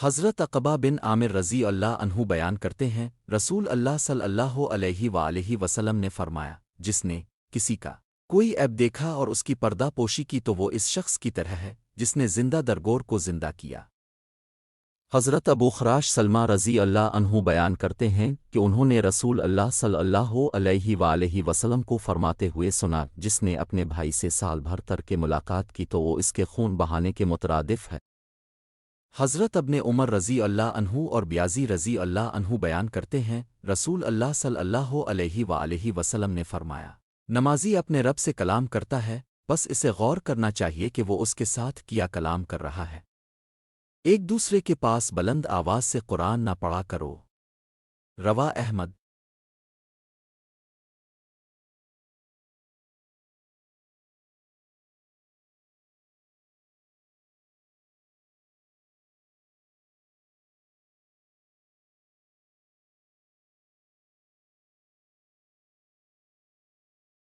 حضرت عقبہ بن عامر رضی اللہ عنہ بیان کرتے ہیں، رسول اللہ صلی اللہ علیہ وآلہ وسلم نے فرمایا، جس نے کسی کا کوئی عیب دیکھا اور اس کی پردہ پوشی کی تو وہ اس شخص کی طرح ہے جس نے زندہ درگور کو زندہ کیا۔ حضرت ابو خراش سلمہ رضی اللہ عنہ بیان کرتے ہیں کہ انہوں نے رسول اللہ صلی اللہ علیہ وآلہ وسلم کو فرماتے ہوئے سنا، جس نے اپنے بھائی سے سال بھر ترک ملاقات کی تو وہ اس کے خون بہانے کے مترادف ہے۔ حضرت ابن عمر رضی اللہ عنہ اور بیازی رضی اللہ عنہ بیان کرتے ہیں، رسول اللہ صلی اللہ علیہ وآلہ وسلم نے فرمایا، نمازی اپنے رب سے کلام کرتا ہے، بس اسے غور کرنا چاہیے کہ وہ اس کے ساتھ کیا کلام کر رہا ہے۔ ایک دوسرے کے پاس بلند آواز سے قرآن نہ پڑھا کرو۔ رواں احمد۔